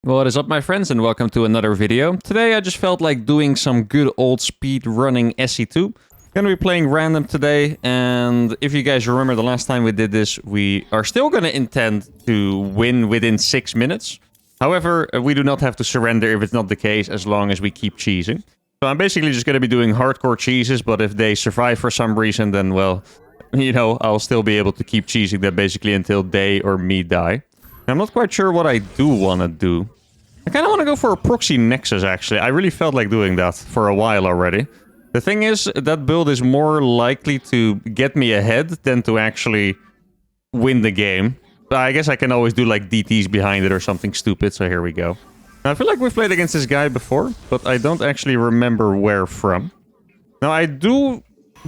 What is up, my friends, and welcome to another video. Today I just felt like doing some good old speed running SE2. Gonna be playing random today, and if you guys remember the last time we did this, we are still gonna intend to win within 6 minutes. However, we do not have to surrender if it's not the case, as long as we keep cheesing. So I'm basically just gonna be doing hardcore cheeses, but if they survive for some reason, then well, you know, I'll still be able to keep cheesing them basically until they or me die. I'm not quite sure what I do want to do. I kind of want to go for a proxy nexus, actually. I really felt like doing that for a while already. The thing is, that build is more likely to get me ahead than to actually win the game. But I guess I can always do like DTs behind it or something stupid, so here we go. Now, I feel like we've played against this guy before, but I don't actually remember where from. Now, I do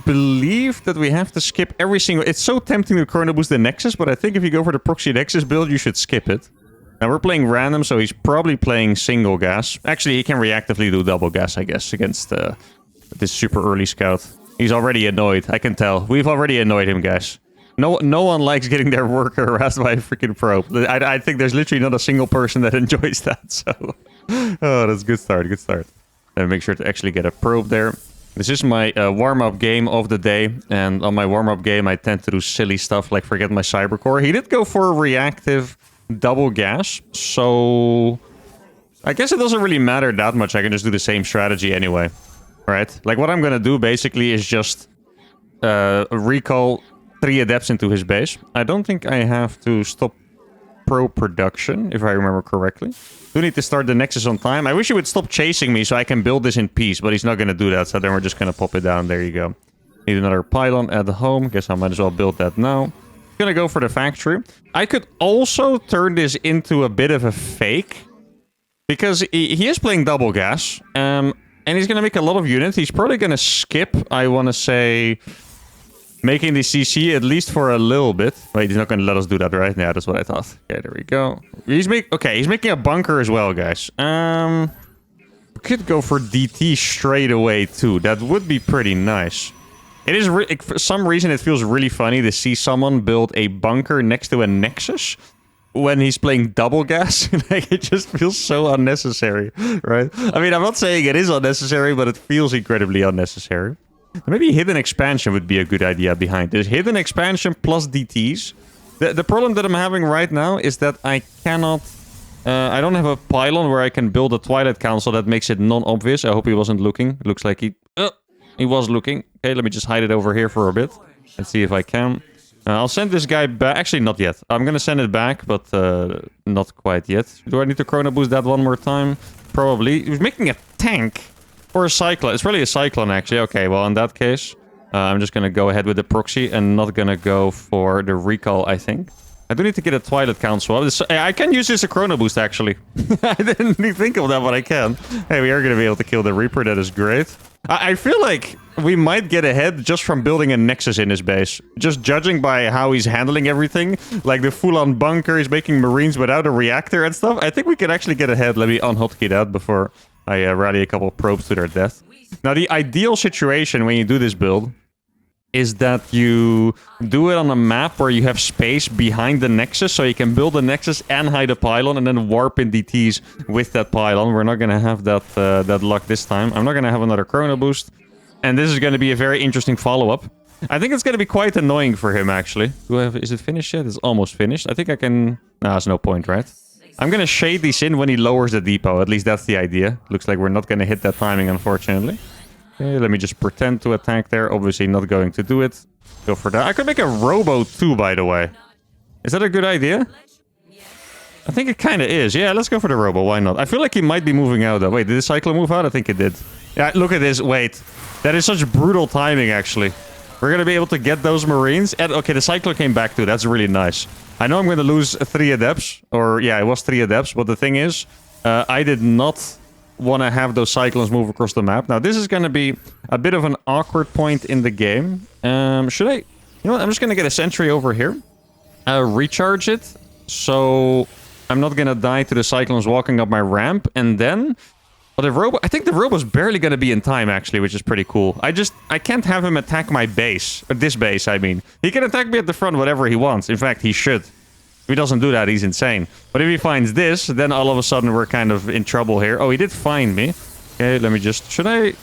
believe that we have to skip every single... It's so tempting to chrono boost the Nexus, but I think if you go for the proxy Nexus build, you should skip it. Now, we're playing random, so he's probably playing single gas. Actually, he can reactively do double gas, I guess, against this super early scout. He's already annoyed, I can tell. We've already annoyed him, guys. No one likes getting their worker harassed by a freaking probe. I think there's literally not a single person that enjoys that, so... Oh, that's a good start, good start. And make sure to actually get a probe there. This is my warm-up game of the day, and on my warm-up game I tend to do silly stuff like forget my cybercore. He did go for a reactive double gas, so I guess it doesn't really matter that much. I can just do the same strategy anyway. Right? Like what I'm gonna do basically is just recall 3 adepts into his base. I don't think I have to stop pro production, if I remember correctly. Do need to start the Nexus on time. I wish he would stop chasing me so I can build this in peace, but he's not going to do that, so then we're just going to pop it down. There you go. Need another pylon at home. Guess I might as well build that now. Going to go for the factory. I could also turn this into a bit of a fake, because he is playing double gas, and he's going to make a lot of units. He's probably going to skip, I want to say... making the CC at least for a little bit. Wait, he's not going to let us do that, right? Yeah, that's what I thought. Okay, there we go. He's making a bunker as well, guys. We could go for DT straight away, too. That would be pretty nice. It is for some reason, it feels really funny to see someone build a bunker next to a Nexus when he's playing double gas. Like, it just feels so unnecessary, right? I mean, I'm not saying it is unnecessary, but it feels incredibly unnecessary. Maybe hidden expansion would be a good idea behind this. Hidden expansion plus DTs. The problem that I'm having right now is that I cannot... I don't have a pylon where I can build a Twilight Council that makes it non-obvious. I hope he wasn't looking. It looks like he was looking. Okay, let me just hide it over here for a bit. Let's see if I can. I'll send this guy back. Actually, not yet. I'm going to send it back, but not quite yet. Do I need to chrono boost that one more time? Probably. He's making a tank. Or a cyclone. It's really a cyclone, actually. Okay, well, in that case, I'm just going to go ahead with the proxy and not going to go for the recall, I think. I do need to get a Twilight Council. I can use this as a chrono boost, actually. I didn't even think of that, but I can. Hey, we are going to be able to kill the Reaper. That is great. I feel like we might get ahead just from building a Nexus in his base. Just judging by how he's handling everything. Like the full-on bunker, he's making Marines without a reactor and stuff. I think we can actually get ahead. Let me unhotkey that before... I rally a couple of probes to their death. Now, the ideal situation when you do this build is that you do it on a map where you have space behind the Nexus, so you can build a Nexus and hide a pylon and then warp in DTs with that pylon. We're not going to have that luck this time. I'm not going to have another chrono boost. And this is going to be a very interesting follow-up. I think it's going to be quite annoying for him, actually. Is it finished yet? It's almost finished. I think I can... Nah, there's no point, right? I'm going to shade these in when he lowers the depot. At least that's the idea. Looks like we're not going to hit that timing, unfortunately. Okay, let me just pretend to attack there. Obviously not going to do it. Go for that. I could make a robo too, by the way. Is that a good idea? I think it kind of is. Yeah, let's go for the robo. Why not? I feel like he might be moving out, though. Wait, did the cyclone move out? I think it did. Yeah, look at this. Wait. That is such brutal timing, actually. We're going to be able to get those Marines. And, okay, the cyclone came back, too. That's really nice. I know I'm going to lose 3 adepts. Or, yeah, it was 3 adepts. But the thing is, I did not want to have those cyclones move across the map. Now, this is going to be a bit of an awkward point in the game. Should I... You know what? I'm just going to get a sentry over here. Recharge it. So I'm not going to die to the cyclones walking up my ramp. And then... But the robot... I think the robot's barely going to be in time, actually, which is pretty cool. I can't have him attack my base. Or this base, I mean. He can attack me at the front whatever he wants. In fact, he should. If he doesn't do that, he's insane. But if he finds this, then all of a sudden we're kind of in trouble here. Oh, he did find me. Okay, let me just... Should I...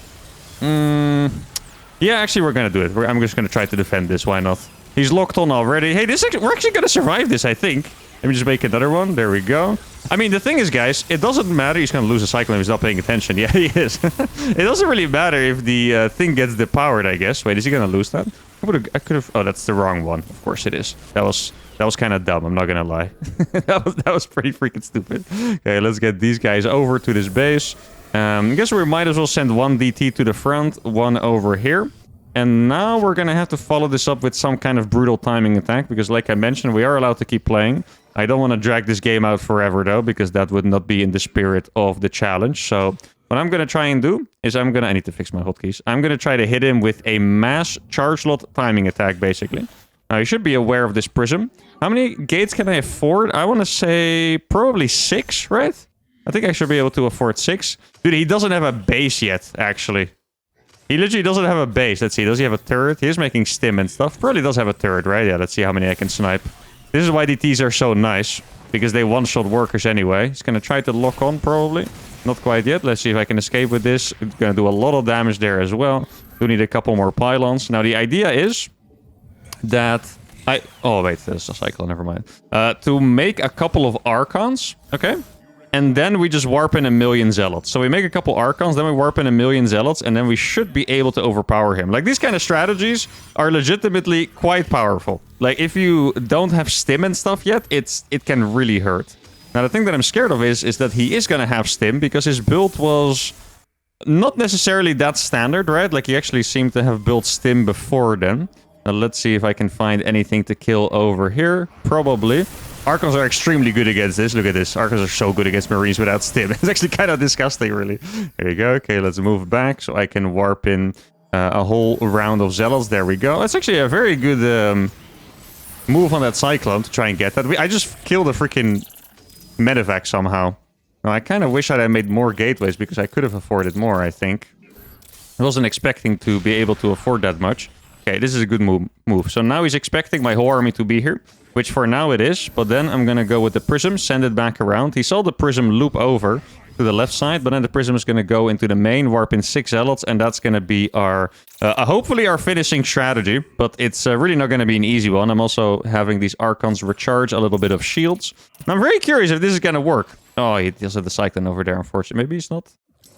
Yeah, actually, we're going to do it. I'm just going to try to defend this. Why not? He's locked on already. Hey, we're actually going to survive this, I think. Let me just make another one. There we go. I mean, the thing is, guys, it doesn't matter. He's going to lose a cycle if he's not paying attention. Yeah, he is. It doesn't really matter if the thing gets depowered, I guess. Wait, is he going to lose that? I could have... Oh, that's the wrong one. Of course it is. That was kind of dumb. I'm not going to lie. that was pretty freaking stupid. Okay, let's get these guys over to this base. I guess we might as well send one DT to the front, one over here. And now we're going to have to follow this up with some kind of brutal timing attack. Because like I mentioned, we are allowed to keep playing. I don't want to drag this game out forever, though, because that would not be in the spirit of the challenge. So what I'm going to try and do is I need to fix my hotkeys. I'm going to try to hit him with a mass charge lot timing attack, basically. Now, you should be aware of this prism. How many gates can I afford? I want to say probably 6, right? I think I should be able to afford 6. Dude, he doesn't have a base yet, actually. He literally doesn't have a base. Let's see. Does he have a turret? He is making stim and stuff. Probably does have a turret, right? Yeah, let's see how many I can snipe. This is why DTs are so nice. Because they one-shot workers anyway. He's going to try to lock on, probably. Not quite yet. Let's see if I can escape with this. It's going to do a lot of damage there as well. Do need a couple more pylons. Now, the idea is that... Oh, wait. There's a cycle. Never mind. To make a couple of Archons. Okay. And then we just warp in 1,000,000 Zealots. So we make a couple Archons, then we warp in 1,000,000 Zealots, and then we should be able to overpower him. Like, these kind of strategies are legitimately quite powerful. Like, if you don't have stim and stuff yet, it can really hurt. Now, the thing that I'm scared of is that he is going to have stim, because his build was not necessarily that standard, right? Like, he actually seemed to have built stim before then. Now, let's see if I can find anything to kill over here. Probably. Archons are extremely good against this. Look at this. Archons are so good against Marines without stim. It's actually kind of disgusting, really. There you go. Okay, let's move back so I can warp in a whole round of Zealots. There we go. That's actually a very good move on that Cyclone to try and get that. I just killed a freaking medevac somehow. Now, I kind of wish I had made more gateways because I could have afforded more, I think. I wasn't expecting to be able to afford that much. Okay, this is a good move. So now he's expecting my whole army to be here. Which for now it is, but then I'm going to go with the prism, send it back around. He saw the prism loop over to the left side, but then the prism is going to go into the main, warp in 6 Zealots, and that's going to be our, hopefully our finishing strategy, but it's really not going to be an easy one. I'm also having these Archons recharge a little bit of shields. And I'm very curious if this is going to work. Oh, he does have the Cyclone over there, unfortunately. Maybe he's not.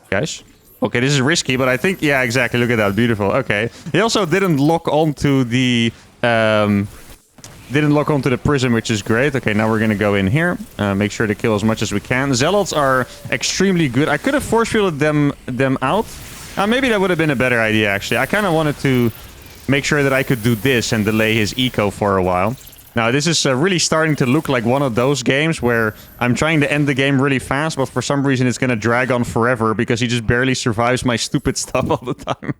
Guys? Okay, this is risky, but I think, yeah, exactly. Look at that. Beautiful. Okay. He also didn't lock onto the... Didn't lock onto the prism, which is great. Okay, now we're going to go in here. Make sure to kill as much as we can. Zealots are extremely good. I could have force fielded them out. Maybe that would have been a better idea, actually. I kind of wanted to make sure that I could do this and delay his eco for a while. Now, this is really starting to look like one of those games where I'm trying to end the game really fast, but for some reason it's going to drag on forever because he just barely survives my stupid stuff all the time.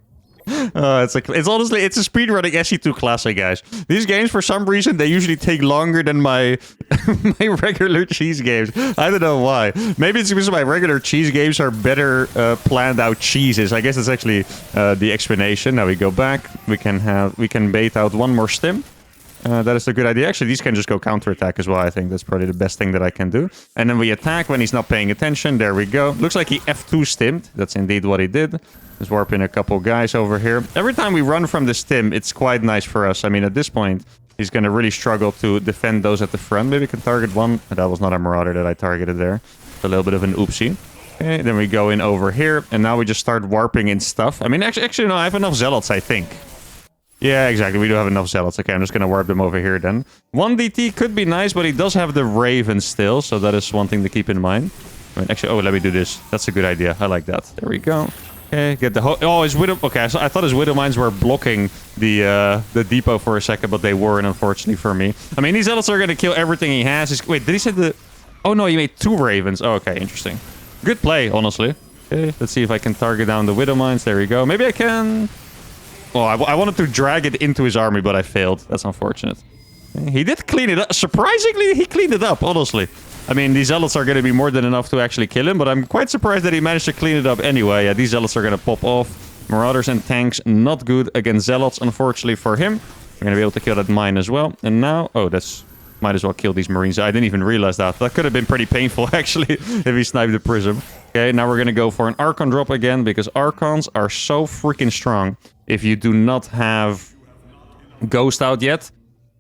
It's honestly, it's a speedrunning SE2 classic, guys. These games, for some reason, they usually take longer than my my regular cheese games. I don't know why. Maybe it's because my regular cheese games are better planned out cheeses. I guess that's actually the explanation. Now we go back. We can bait out one more stim. That is a good idea. Actually, these can just go counterattack as well, I think. That's probably the best thing that I can do. And then we attack when he's not paying attention. There we go. Looks like he F2 stimmed. That's indeed what he did. Just warp in a couple guys over here. Every time we run from the stim, it's quite nice for us. I mean, at this point, he's going to really struggle to defend those at the front. Maybe we can target one. That was not a Marauder that I targeted there. A little bit of an oopsie. Okay, then we go in over here. And now we just start warping in stuff. I mean, actually, no, I have enough Zealots, I think. Yeah, exactly. We do have enough Zealots. Okay, I'm just going to warp them over here then. 1 DT could be nice, but he does have the Raven still. So that is one thing to keep in mind. I mean, actually, oh, let me do this. That's a good idea. I like that. There we go. Okay, get the... Oh, his Widow... Okay, so I thought his Widow Mines were blocking the depot for a second, but they weren't, unfortunately, for me. I mean, these Zealots are going to kill everything he has. Wait, did he say the... Oh, no, he made 2 Ravens. Oh, okay, interesting. Good play, honestly. Okay, let's see if I can target down the Widow Mines. There we go. Maybe I can... Oh, I wanted to drag it into his army, but I failed. That's unfortunate. He did clean it up. Surprisingly, he cleaned it up, honestly. I mean, these Zealots are going to be more than enough to actually kill him, but I'm quite surprised that he managed to clean it up anyway. Yeah, these Zealots are going to pop off. Marauders and tanks, not good against Zealots, unfortunately for him. We're going to be able to kill that mine as well. And now... Oh, that's... Might as well kill these Marines. I didn't even realize that. That could have been pretty painful, actually, if he sniped the Prism. Okay, now we're going to go for an Archon drop again, because Archons are so freaking strong if you do not have Ghost out yet.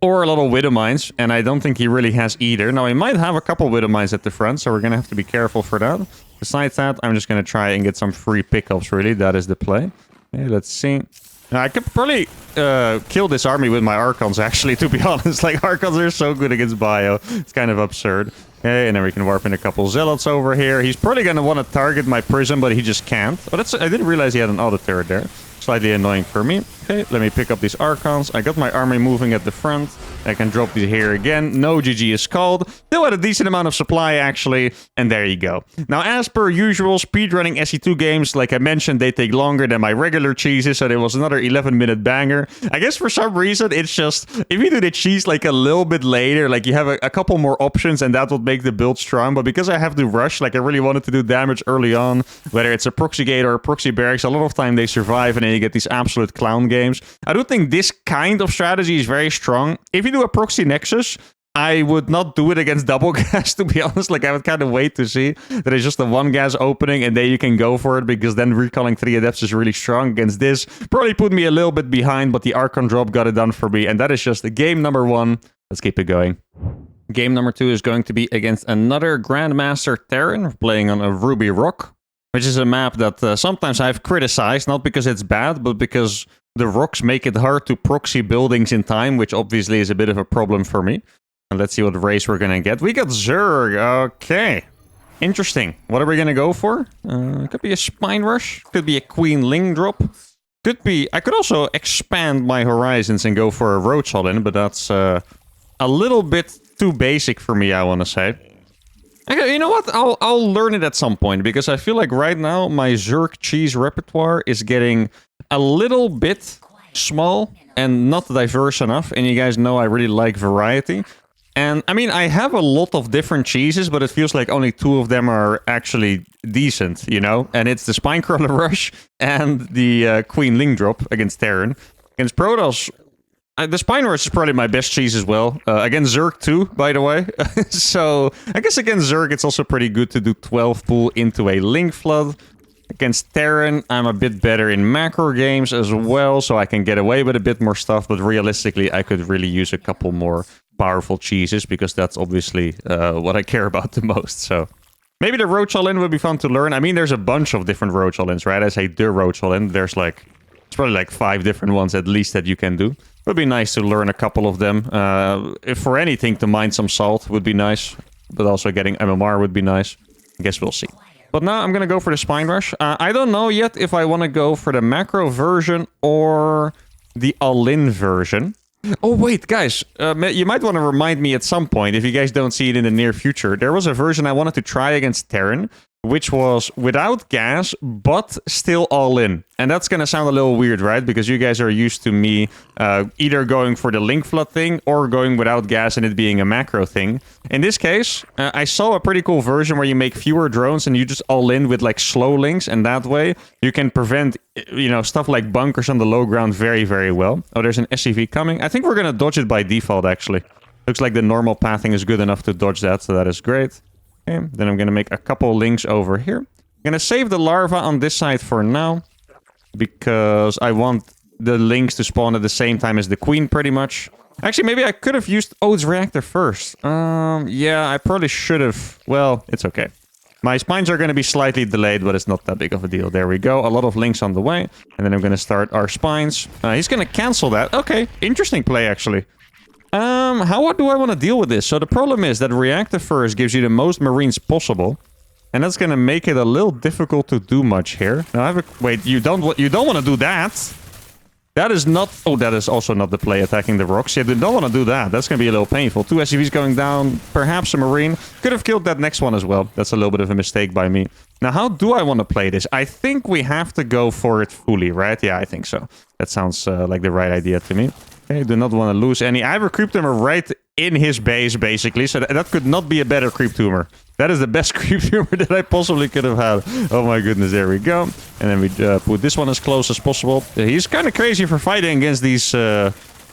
Or a lot of Widow Mines, and I don't think he really has either. Now, he might have a couple Widow Mines at the front, so we're going to have to be careful for that. Besides that, I'm just going to try and get some free pickups, really. That is the play. Okay, let's see. Now, I could probably kill this army with my Archons, actually, to be honest. Like, Archons are so good against Bio. It's kind of absurd. Okay, and then we can warp in a couple Zealots over here. He's probably going to want to target my Prism, but he just can't. But I didn't realize he had an auto turret there. Slightly annoying for me. Okay, let me pick up these Archons. I got my army moving at the front. I can drop these here again. No GG is called. Still had a decent amount of supply, actually. And there you go. Now, as per usual, speedrunning SE2 games, like I mentioned, they take longer than my regular cheeses. So there was another 11-minute banger. I guess for some reason, it's just, if you do the cheese like a little bit later, like you have a couple more options and that would make the build strong. But because I have to rush, like I really wanted to do damage early on, whether it's a proxy gate or a proxy barracks, a lot of time they survive and then you get these absolute clown games. I do think this kind of strategy is very strong. If you do a proxy nexus, I would not do it against double gas, to be honest. Like, I would kind of wait to see that it's just the one gas opening and then you can go for it, because then recalling 3 adepts is really strong against this. Probably put me a little bit behind, but the Archon drop got it done for me, and that is just game number 1. Let's keep it going. Game number 2 is going to be against another Grandmaster Terran, playing on a Ruby Rock, which is a map that sometimes I've criticized, not because it's bad, but because the rocks make it hard to proxy buildings in time, which obviously is a bit of a problem for me. And let's see what race we're going to get. We got Zerg. Okay. Interesting. What are we going to go for? Could be a Spine Rush. Could be a Queen Ling drop. Could be... I could also expand my horizons and go for a Roach All-In, but that's a little bit too basic for me, I want to say. Okay, you know what? I'll learn it at some point, because I feel like right now my Zerg cheese repertoire is getting a little bit small and not diverse enough. And you guys know I really like variety. And I mean, I have a lot of different cheeses, but it feels like only 2 of them are actually decent, you know? And it's the Spinecrawler Rush and the Queen Ling drop against Terran. Against Protoss, the Spine Rush is probably my best cheese as well. Against Zerg too, by the way. So I guess against Zerg, it's also pretty good to do 12 pull into a Link Flood. Against Terran, I'm a bit better in macro games as well, so I can get away with a bit more stuff, but realistically, I could really use a couple more powerful cheeses, because that's obviously what I care about the most, so... Maybe the Roach All-In would be fun to learn. I mean, there's a bunch of different Roach All-Ins, right? I say the Roach All-In, there's like... It's probably like 5 different ones at least that you can do. It would be nice to learn a couple of them. If for anything, to mine some salt would be nice, but also getting MMR would be nice. I guess we'll see. But now I'm going to go for the Spine Rush. I don't know yet if I want to go for the macro version or the all-in version. Oh, wait, guys. You might want to remind me at some point, if you guys don't see it in the near future. There was a version I wanted to try against Terran, which was without gas, but still all-in. And that's going to sound a little weird, right? Because you guys are used to me either going for the Link Flood thing or going without gas and it being a macro thing. In this case, I saw a pretty cool version where you make fewer drones and you just all-in with like slow links. And that way you can prevent, you know, stuff like bunkers on the low ground very, very well. Oh, there's an SCV coming. I think we're going to dodge it by default, actually. Looks like the normal pathing is good enough to dodge that, so that is great. Okay, then I'm going to make a couple links over here. I'm going to save the larva on this side for now, because I want the links to spawn at the same time as the queen, pretty much. Actually, maybe I could have used Oath's reactor first. Yeah, I probably should have. Well, it's okay. My spines are going to be slightly delayed, but it's not that big of a deal. There we go. A lot of links on the way. And then I'm going to start our spines. He's going to cancel that. Okay, interesting play, actually. How do I want to deal with this? So the problem is that reactor first gives you the most marines possible. And that's going to make it a little difficult to do much here. Now I have a... Wait, you don't want to do that? That is not... Oh, that is also not the play, attacking the rocks. You don't want to do that. That's going to be a little painful. 2 SCVs going down, perhaps a marine. Could have killed that next one as well. That's a little bit of a mistake by me. Now, how do I want to play this? I think we have to go for it fully, right? Yeah, I think so. That sounds like the right idea to me. Okay, do not want to lose any. I have a creep tumor right in his base, basically. So that could not be a better creep tumor. That is the best creep tumor that I possibly could have had. Oh my goodness, there we go. And then we put this one as close as possible. He's kind of crazy for fighting against these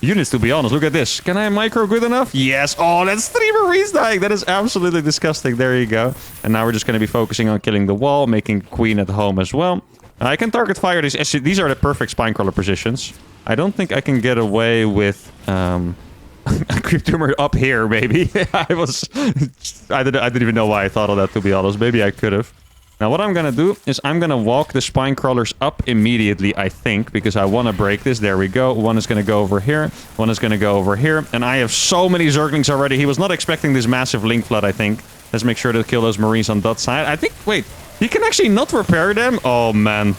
units, to be honest. Look at this. Can I micro good enough? Yes. Oh, that's 3 Marines dying. That is absolutely disgusting. There you go. And now we're just going to be focusing on killing the wall, making queen at home as well. I can target fire these. These are the perfect spine crawler positions. I don't think I can get away with a creep tumor up here, maybe. I didn't even know why I thought of that, to be honest. Maybe I could have. Now, what I'm going to do is I'm going to walk the spine crawlers up immediately, I think, because I want to break this. There we go. One is going to go over here. One is going to go over here. And I have so many Zerglings already. He was not expecting this massive link flood, I think. Let's make sure to kill those Marines on that side. I think, wait, he can actually not repair them? Oh, man.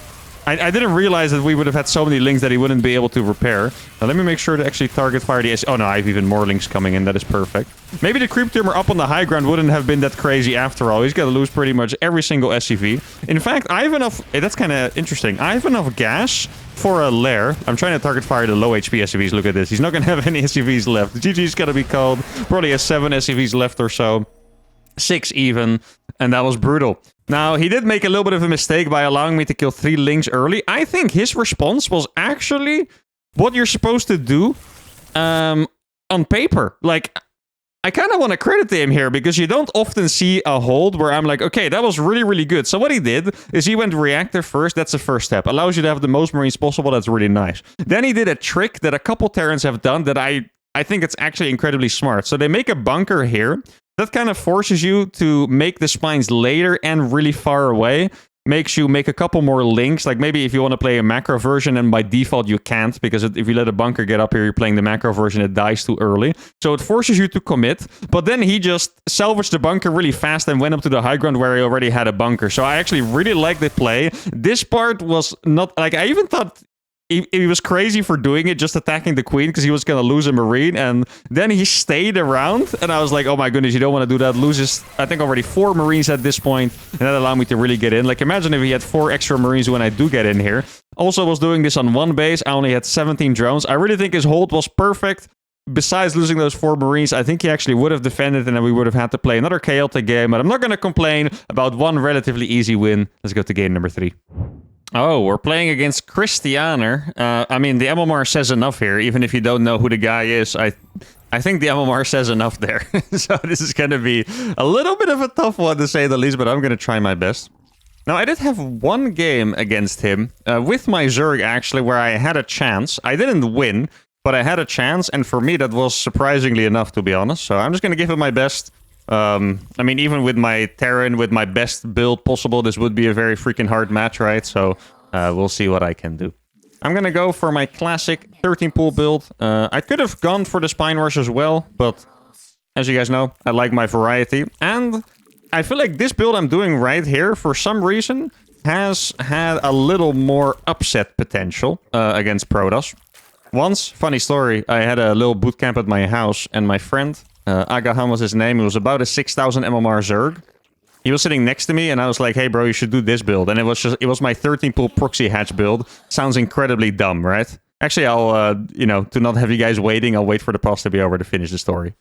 I didn't realize that we would have had so many links that he wouldn't be able to repair. Now, let me make sure to actually target fire the... Oh, no, I have even more links coming in. That is perfect. Maybe the creep tumor up on the high ground wouldn't have been that crazy after all. He's got to lose pretty much every single SCV. In fact, I have enough... Hey, that's kind of interesting. I have enough gas for a lair. I'm trying to target fire the low HP SCVs. Look at this. He's not going to have any SCVs left. GG's got to be called. Probably has 7 SCVs left or so. 6 even. And that was brutal. Now, he did make a little bit of a mistake by allowing me to kill 3 links early. I think his response was actually what you're supposed to do on paper. Like, I kind of want to credit him here because you don't often see a hold where I'm like, okay, that was really, really good. So what he did is he went reactor first. That's the first step. Allows you to have the most Marines possible. That's really nice. Then he did a trick that a couple Terrans have done that I think it's actually incredibly smart. So they make a bunker here. That kind of forces you to make the spines later and really far away. Makes you make a couple more links. Like maybe if you want to play a macro version, and by default you can't, because if you let a bunker get up here, you're playing the macro version, it dies too early. So it forces you to commit. But then he just salvaged the bunker really fast and went up to the high ground where he already had a bunker. So I actually really liked the play. This part was not... Like, I even thought... He was crazy for doing it, just attacking the queen, because he was going to lose a Marine, and then he stayed around, and I was like, oh my goodness, you don't want to do that. Loses, I think, already 4 Marines at this point, and that allowed me to really get in. Like, imagine if he had 4 extra Marines when I do get in here. Also was doing this on 1 base. I only had 17 drones. I really think his hold was perfect. Besides losing those 4 Marines, I think he actually would have defended, and then we would have had to play another chaotic game, but I'm not going to complain about one relatively easy win. Let's go to game number 3. Oh, we're playing against Christianer. I mean, the MMR says enough here, even if you don't know who the guy is. I think the MMR says enough there. So this is going to be a little bit of a tough one, to say the least, but I'm going to try my best. Now, I did have 1 game against him, with my Zerg, actually, where I had a chance. I didn't win, but I had a chance, and for me, that was surprisingly enough, to be honest. So I'm just going to give it my best. I mean, even with my Terran, with my best build possible, this would be a very freaking hard match, right? So, we'll see what I can do. I'm gonna go for my classic 13 pool build. I could have gone for the Spine Rush as well, but as you guys know, I like my variety. And I feel like this build I'm doing right here, for some reason, has had a little more upset potential against Protoss. Once, funny story, I had a little boot camp at my house, and my friend... Agaham was his name. He was about a 6,000 MMR Zerg. He was sitting next to me, and I was like, hey, bro, you should do this build. And it was my 13-pool proxy hatch build. Sounds incredibly dumb, right? Actually, I'll, to not have you guys waiting, I'll wait for the pause to be over to finish the story.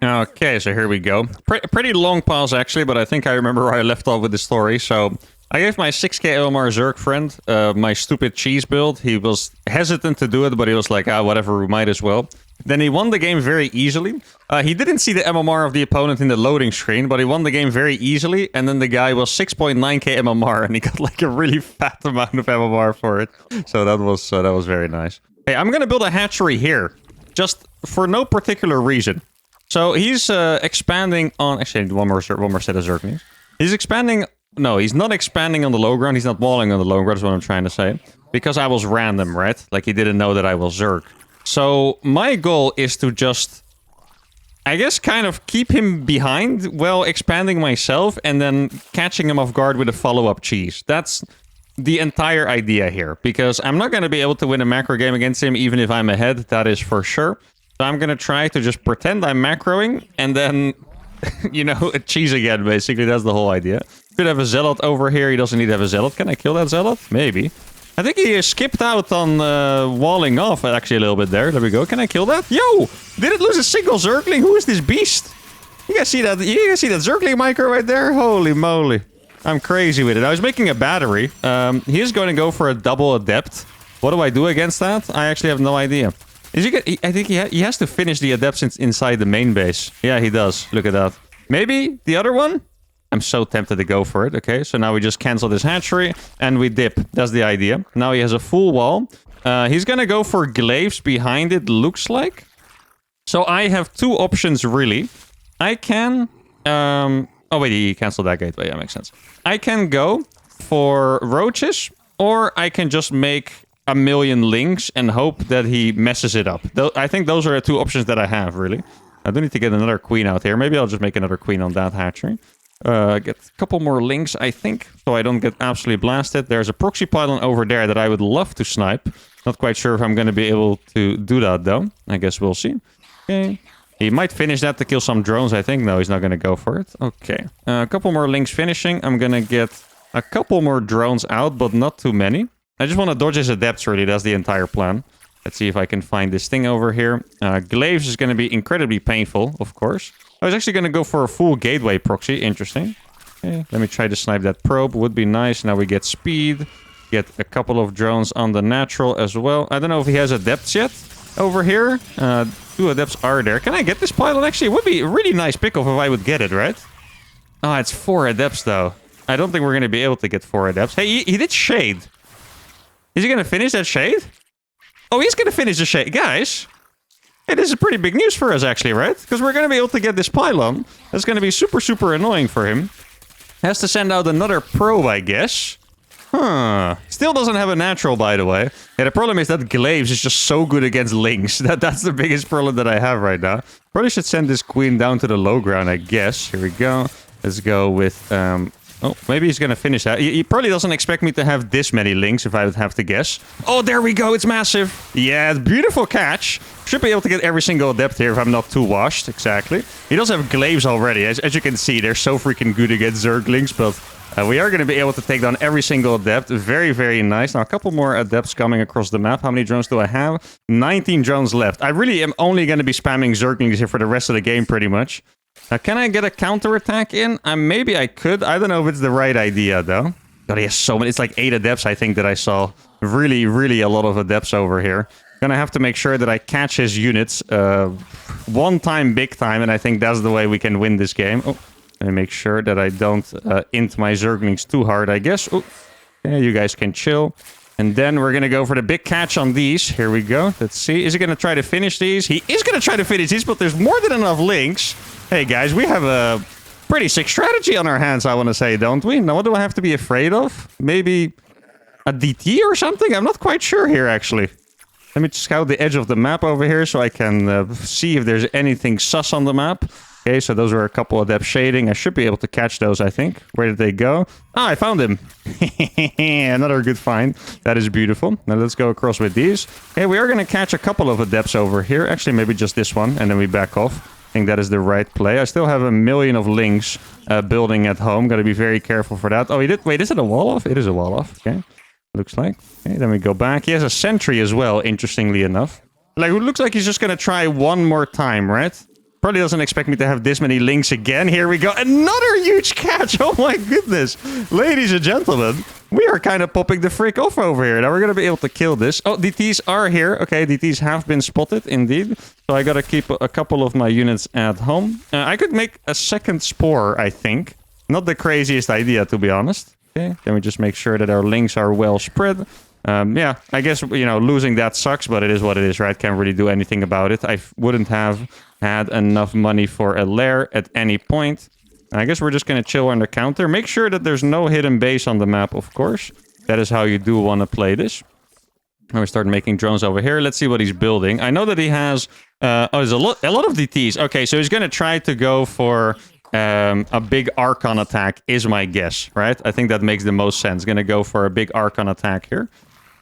Okay, so here we go. Pretty long pause, actually, but I think I remember where I left off with the story. So I gave my 6k LMR Zerg friend my stupid cheese build. He was hesitant to do it, but he was like, whatever, we might as well. Then he won the game very easily. He didn't see the MMR of the opponent in the loading screen, but he won the game very easily. And then the guy was 6.9k MMR, and he got like a really fat amount of MMR for it. So that was very nice. Hey, I'm gonna build a hatchery here, just for no particular reason. So he's expanding on... Actually, one more set of Zerglings. He's expanding... No, he's not expanding on the low ground. He's not walling on the low ground, is what I'm trying to say. Because I was random, right? Like, he didn't know that I was Zerg. So my goal is to just, I guess, kind of keep him behind while expanding myself and then catching him off guard with a follow-up cheese. That's the entire idea here, because I'm not going to be able to win a macro game against him even if I'm ahead, that is for sure. So I'm going to try to just pretend I'm macroing and then, cheese again, basically. That's the whole idea. Could have a Zealot over here. He doesn't need to have a Zealot. Can I kill that Zealot? Maybe. I think he skipped out on walling off actually a little bit there. There we go. Can I kill that? Yo! Did it lose a single Zergling? Who is this beast? You guys see that? You guys see that Zergling micro right there? Holy moly. I'm crazy with it. I was making a battery. He is going to go for a double adept. What do I do against that? I actually have no idea. Is I think he has to finish the adepts inside the main base. Yeah, he does. Look at that. Maybe the other one? I'm so tempted to go for it. Okay, so now we just cancel this hatchery and we dip. That's the idea. Now he has a full wall. He's gonna go for glaives behind it, looks like. So I have two options, really. I can... oh, wait, he canceled that gateway. Yeah, makes sense. I can go for roaches, or I can just make a million links and hope that he messes it up. I think those are the two options that I have, really. I do need to get another queen out here. Maybe I'll just make another queen on that hatchery. Get a couple more links, I think, so I don't get absolutely blasted. There's a proxy pylon over there that I would love to snipe. Not quite sure if I'm going to be able to do that, though. I guess we'll see. Okay. He might finish that to kill some drones, I think. No, he's not going to go for it. Okay. A couple more links finishing. I'm going to get a couple more drones out, but not too many. I just want to dodge his adepts, really. That's the entire plan. Let's see if I can find this thing over here. Glaives is going to be incredibly painful, of course. I was actually going to go for a full gateway proxy. Interesting. Okay, let me try to snipe that probe. Would be nice. Now we get speed. Get a couple of drones on the natural as well. I don't know if he has adepts yet over here. Two adepts are there. Can I get this pylon? Actually, it would be a really nice pick-off if I would get it, right? Oh, it's 4 adepts, though. I don't think we're going to be able to get 4 adepts. Hey, he did shade. Is he going to finish that shade? Oh, he's going to finish the shade. Guys, hey, this is pretty big news for us, actually, right? Because we're going to be able to get this pylon. That's going to be super, super annoying for him. Has to send out another probe, I guess. Huh. Still doesn't have a natural, by the way. Yeah, the problem is that glaives is just so good against links. That's the biggest problem that I have right now. Probably should send this queen down to the low ground, I guess. Here we go. Let's go with... oh, maybe he's going to finish that. He probably doesn't expect me to have this many links, if I would have to guess. Oh, there we go. It's massive. Yeah, beautiful catch. Should be able to get every single adept here if I'm not too washed. Exactly. He does have glaives already. As you can see, they're so freaking good against Zerglings, but... we are going to be able to take down every single adept. Very, very nice. Now, a couple more adepts coming across the map. How many drones do I have? 19 drones left. I really am only going to be spamming Zerglings here for the rest of the game, pretty much. Now, can I get a counterattack in? Maybe I could. I don't know if it's the right idea, though. God, he has so many. It's like 8 adepts, I think, that I saw. Really, really a lot of adepts over here. Gonna have to make sure that I catch his units one time, big time, and I think that's the way we can win this game. Oh. And make sure that I don't int my Zerglings too hard, I guess. Oh, yeah, you guys can chill. And then we're going to go for the big catch on these. Here we go. Let's see. Is he going to try to finish these? He is going to try to finish these, but there's more than enough links. Hey, guys, we have a pretty sick strategy on our hands, I want to say, don't we? Now, what do I have to be afraid of? Maybe a DT or something? I'm not quite sure here, actually. Let me scout the edge of the map over here so I can see if there's anything sus on the map. Okay, so those were a couple of depth shading. I should be able to catch those, I think. Where did they go? Ah, I found him. Another good find. That is beautiful. Now let's go across with these. Okay, we are going to catch a couple of adepts over here. Actually, maybe just this one, and then we back off. I think that is the right play. I still have a million of links building at home. Got to be very careful for that. Oh, he did. Wait, is it a wall off? It is a wall off. Okay, looks like. Okay, then we go back. He has a sentry as well, interestingly enough. Like, it looks like he's just going to try one more time, right? Probably doesn't expect me to have this many links again. Here we go. Another huge catch. Oh my goodness. Ladies and gentlemen, we are kind of popping the frick off over here. Now we're going to be able to kill this. Oh, DTs are here. Okay, DTs have been spotted indeed. So I got to keep a couple of my units at home. I could make a second spore, I think. Not the craziest idea, to be honest. Okay, then we just make sure that our links are well spread. Yeah, I guess, you know, losing that sucks, but it is what it is, right? Can't really do anything about it. I wouldn't have had enough money for a lair at any point. I guess we're just going to chill under counter. Make sure that there's no hidden base on the map, of course. That is how you do want to play this. Now we start making drones over here. Let's see what he's building. I know that he has... oh, there's a lot of DTs. Okay, so he's going to try to go for... a big Archon attack is my guess, right? I think that makes the most sense. Going to go for a big Archon attack here.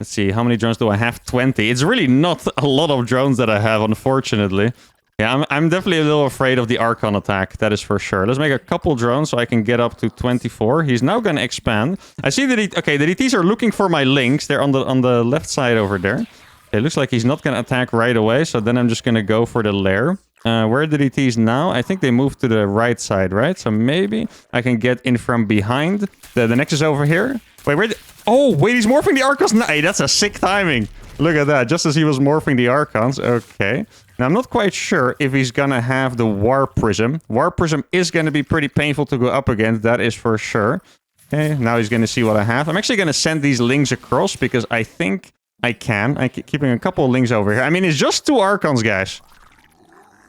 Let's see, how many drones do I have? 20. It's really not a lot of drones that I have, unfortunately. Yeah, I'm definitely a little afraid of the Archon attack, that is for sure. Let's make a couple drones so I can get up to 24. He's now going to expand. I see that okay, the DTs are looking for my links. They're on the left side over there. It looks like he's not going to attack right away, so then I'm just going to go for the lair. Where are the DTs now? I think they moved to the right side, right? So maybe I can get in from behind. The Nexus over here. Wait, Oh, wait, he's morphing the Archons. No, hey, that's a sick timing. Look at that. Just as he was morphing the Archons. Okay. Now, I'm not quite sure if he's going to have the War Prism. War Prism is going to be pretty painful to go up against. That is for sure. Okay, now he's going to see what I have. I'm actually going to send these links across because I think I can. I'm keeping a couple of links over here. I mean, it's just 2 Archons, guys.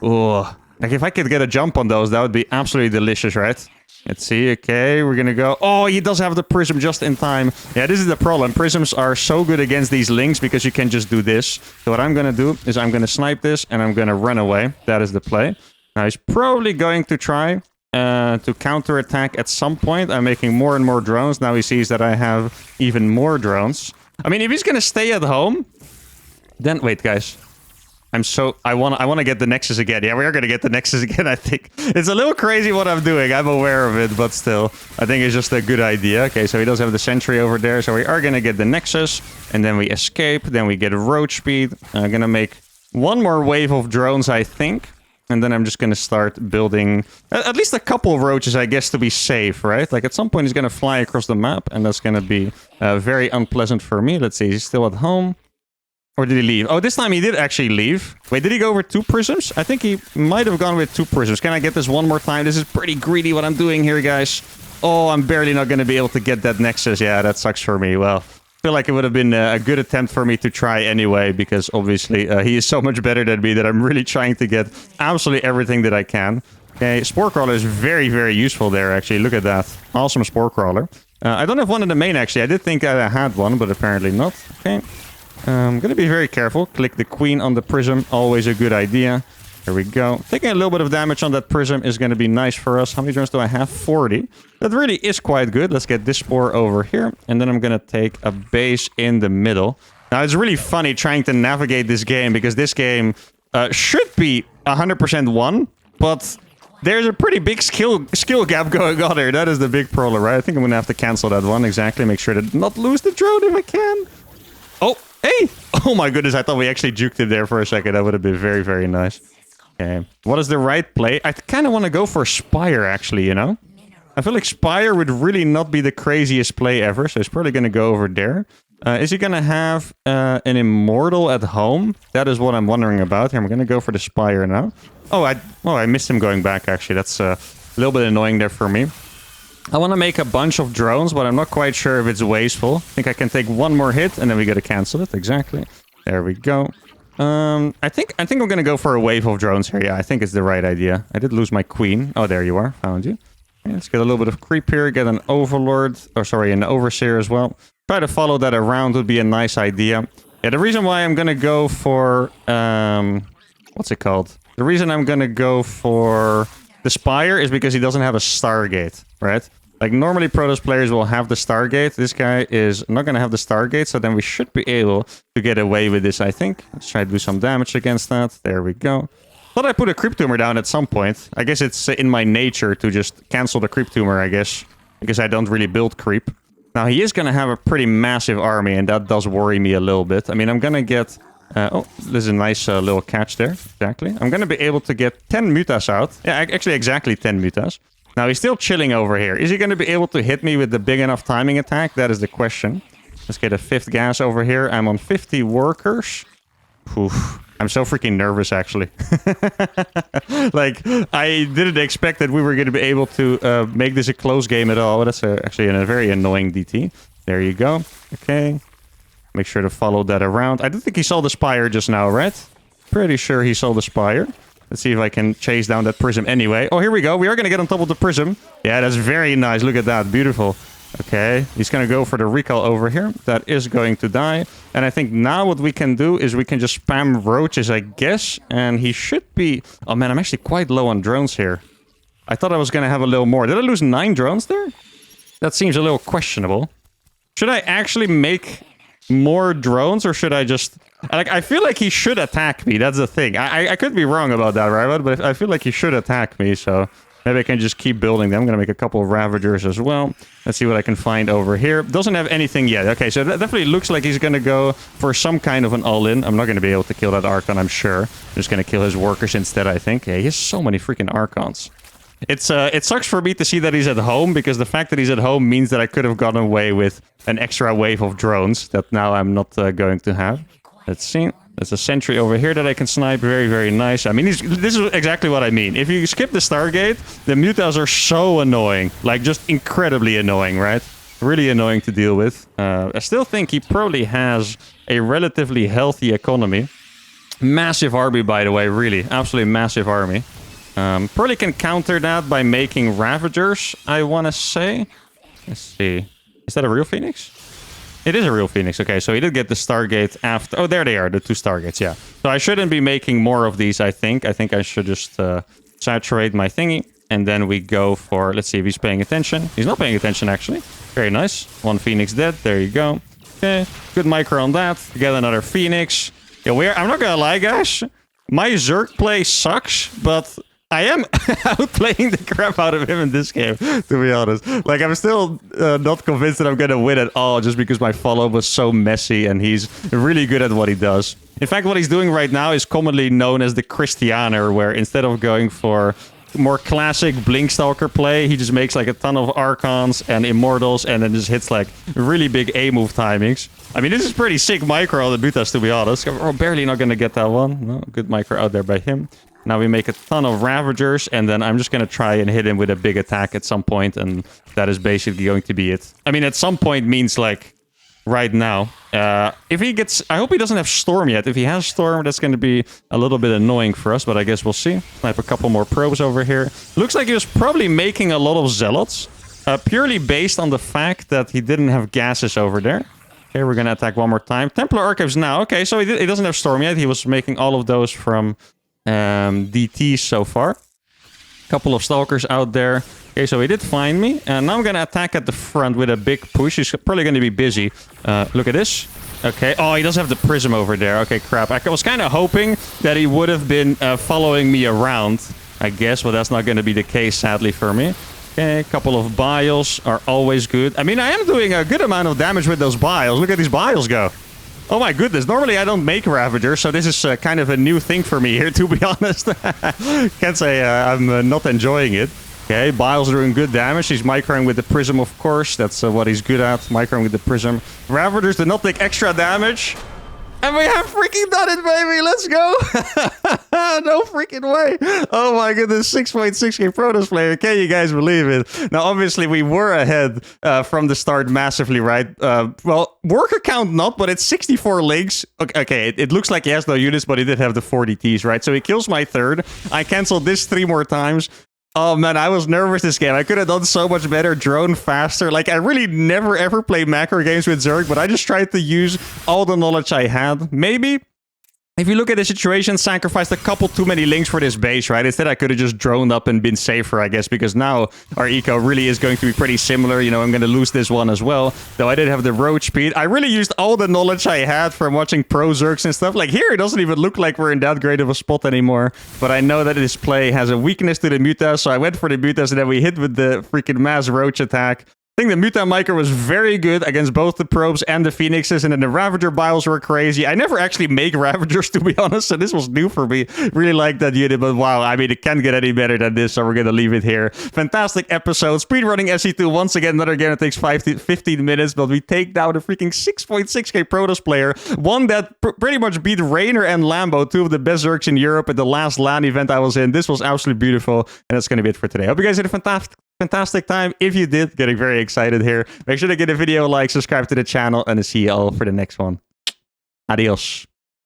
Oh, like if I could get a jump on those, that would be absolutely delicious, right? Let's see. Okay, we're going to go. Oh, he does have the Prism just in time. Yeah, this is the problem. Prisms are so good against these links because you can just do this. So what I'm going to do is I'm going to snipe this and I'm going to run away. That is the play. Now he's probably going to try to counterattack at some point. I'm making more and more drones. Now he sees that I have even more drones. I mean, if he's going to stay at home, then... Wait, guys. I want to get the Nexus again. Yeah, we are going to get the Nexus again, I think. It's a little crazy what I'm doing. I'm aware of it, but still. I think it's just a good idea. Okay, so he does have the Sentry over there. So we are going to get the Nexus. And then we escape. Then we get roach speed. I'm going to make one more wave of drones, I think. And then I'm just going to start building at least a couple of roaches, I guess, to be safe, right? Like at some point he's going to fly across the map. And that's going to be very unpleasant for me. Let's see. He's still at home. Or did he leave? Oh, this time he did actually leave. Wait, did he go over 2 prisms? I think he might have gone with 2 prisms. Can I get this one more time? This is pretty greedy what I'm doing here, guys. Oh, I'm barely not going to be able to get that Nexus. Yeah, that sucks for me. Well, I feel like it would have been a good attempt for me to try anyway, because obviously he is so much better than me that I'm really trying to get absolutely everything that I can. Okay, Spore Crawler is very, very useful there, actually. Look at that. Awesome Spore Crawler. I don't have one in the main, actually. I did think I had one, but apparently not. Okay. I'm going to be very careful. Click the Queen on the Prism. Always a good idea. There we go. Taking a little bit of damage on that Prism is going to be nice for us. How many drones do I have? 40. That really is quite good. Let's get this Spore over here. And then I'm going to take a base in the middle. Now, it's really funny trying to navigate this game because this game should be 100% won. But there's a pretty big skill gap going on here. That is the big problem, right? I think I'm going to have to cancel that one. Exactly. Make sure to not lose the drone if I can. Oh, hey! Oh my goodness, I thought we actually juked it there for a second. That would have been very, very nice. Okay. What is the right play? I kind of want to go for Spire, actually, you know? I feel like Spire would really not be the craziest play ever, so he's probably going to go over there. Is he going to have an Immortal at home? That is what I'm wondering about. Here, I'm going to go for the Spire now. Oh, I missed him going back, actually. That's a little bit annoying there for me. I want to make a bunch of drones, but I'm not quite sure if it's wasteful. I think I can take one more hit, and then we got to cancel it. Exactly. There we go. I think I'm going to go for a wave of drones here. Yeah, I think it's the right idea. I did lose my Queen. Oh, there you are. Found you. Okay, let's get a little bit of creep here. Get an Overlord. Or sorry, an Overseer as well. Try to follow that around would be a nice idea. Yeah, the reason why I'm going to go for... what's it called? The reason I'm going to go for the Spire is because he doesn't have a Stargate, right? Like, normally Protoss players will have the Stargate. This guy is not going to have the Stargate, so then we should be able to get away with this, I think. Let's try to do some damage against that. There we go. Thought I put a Creep Tumor down at some point. I guess it's in my nature to just cancel the Creep Tumor, I guess. Because I don't really build Creep. Now, he is going to have a pretty massive army, and that does worry me a little bit. I mean, I'm going to get... oh, there's a nice little catch there. Exactly. I'm going to be able to get 10 Mutas out. Yeah, actually exactly 10 Mutas. Now, he's still chilling over here. Is he going to be able to hit me with the big enough timing attack? That is the question. Let's get a 5th gas over here. I'm on 50 workers. Oof. I'm so freaking nervous, actually. Like, I didn't expect that we were going to be able to make this a close game at all. That's actually a very annoying DT. There you go. Okay. Make sure to follow that around. I don't think he saw the Spire just now, right? Pretty sure he saw the Spire. Let's see if I can chase down that Prism anyway. Oh, here we go. We are going to get on top of the Prism. Yeah, that's very nice. Look at that. Beautiful. Okay. He's going to go for the recall over here. That is going to die. And I think now what we can do is we can just spam roaches, I guess. And he should be... Oh, man, I'm actually quite low on drones here. I thought I was going to have a little more. Did I lose 9 drones there? That seems a little questionable. Should I actually make more drones, or should I just... Like, I feel like he should attack me. That's the thing. I could be wrong about that, right? But I feel like he should attack me, so maybe I can just keep building them. I'm going to make a couple of Ravagers as well. Let's see what I can find over here. Doesn't have anything yet. Okay, so that definitely looks like he's going to go for some kind of an all-in. I'm not going to be able to kill that Archon, I'm sure. I'm just going to kill his workers instead, I think. Yeah, he has so many freaking Archons. it sucks for me to see that he's at home, because the fact that he's at home means that I could have gotten away with an extra wave of drones that now I'm not going to have. Let's see. There's a sentry over here that I can snipe. Very, very nice. I mean, this is exactly what I mean. If you skip the Stargate, the Mutas are so annoying. Like, just incredibly annoying, right? Really annoying to deal with. I still think he probably has a relatively healthy economy. Massive army, by the way. Really. Absolutely massive army. Probably can counter that by making Ravagers, I want to say. Let's see. Is that a real Phoenix? It is a real Phoenix. Okay, so he did get the Stargate after... Oh, there they are, the 2 Stargates, yeah. So I shouldn't be making more of these, I think. I think I should just saturate my thingy. And then we go for... Let's see if he's paying attention. He's not paying attention, actually. Very nice. 1 Phoenix dead. There you go. Okay, good micro on that. Get another Phoenix. Yeah, I'm not gonna lie, guys. My Zerg play sucks, but... I am outplaying the crap out of him in this game, to be honest. Like, I'm still not convinced that I'm going to win at all, just because my follow was so messy and he's really good at what he does. In fact, what he's doing right now is commonly known as the Christianer, where instead of going for more classic Blinkstalker play, he just makes like a ton of Archons and Immortals and then just hits like really big A-move timings. I mean, this is pretty sick micro on the Butas, to be honest. We're barely not going to get that one. No, good micro out there by him. Now we make a ton of Ravagers, and then I'm just going to try and hit him with a big attack at some point, and that is basically going to be it. I mean, at some point means, like, right now. If he gets... I hope he doesn't have Storm yet. If he has Storm, that's going to be a little bit annoying for us, but I guess we'll see. Snipe a couple more probes over here. Looks like he was probably making a lot of Zealots, purely based on the fact that he didn't have gases over there. Okay, we're going to attack one more time. Templar Archives now. Okay, so he doesn't have Storm yet. He was making all of those from... DTs so far. Couple of Stalkers out there. Okay, so he did find me. And now I'm going to attack at the front with a big push. He's probably going to be busy. Look at this. Okay. Oh, he does have the Prism over there. Okay, crap. I was kind of hoping that he would have been following me around, I guess. But that's not going to be the case, sadly, for me. Okay, a couple of Biles are always good. I mean, I am doing a good amount of damage with those Biles. Look at these Biles go. Oh my goodness, normally I don't make Ravagers, so this is kind of a new thing for me here, to be honest. Can't say I'm not enjoying it. Okay, Biles doing good damage. He's microing with the Prism, of course. That's what he's good at, microing with the Prism. Ravagers did not take extra damage. And we have freaking done it, baby! Let's go! No freaking way! Oh my goodness, 6.6k Protoss player. Can you guys believe it? Now, obviously, we were ahead from the start massively, right? Well, worker count not, but it's 64 links. Okay, it looks like he has no units, but he did have the 40 Ts, right? So he kills my third. I canceled this 3 more times. Oh man, I was nervous this game. I could have done so much better, drone faster. Like, I really never ever play macro games with Zerg, but I just tried to use all the knowledge I had. Maybe, if you look at the situation, sacrificed a couple too many links for this base, right? Instead, I could have just droned up and been safer, I guess, because now our eco really is going to be pretty similar. You know, I'm going to lose this one as well, though I did have the road speed. I really used all the knowledge I had from watching pro Zergs and stuff. Like, here, it doesn't even look like we're in that great of a spot anymore, but I know that this play has a weakness to the Mutas, so I went for the Mutas, and then we hit with the freaking mass roach attack. I think the Muta Micro was very good against both the probes and the Phoenixes, and then the Ravager Biles were crazy. I never actually make Ravagers, to be honest, so this was new for me. Really like that unit, but wow, I mean, it can't get any better than this, so we're gonna leave it here. Fantastic episode. Speedrunning SE2 once again. Another game that takes 15 minutes, but we take down a freaking 6.6k Protoss player. One that pretty much beat Rainer and Lambo, 2 of the best Zergs in Europe at the last LAN event I was in. This was absolutely beautiful, and that's gonna be it for today. Hope you guys had a fantastic time. If you did, getting very excited here. Make sure to give the video a like, subscribe to the channel, and I'll see you all for the next one. Adios.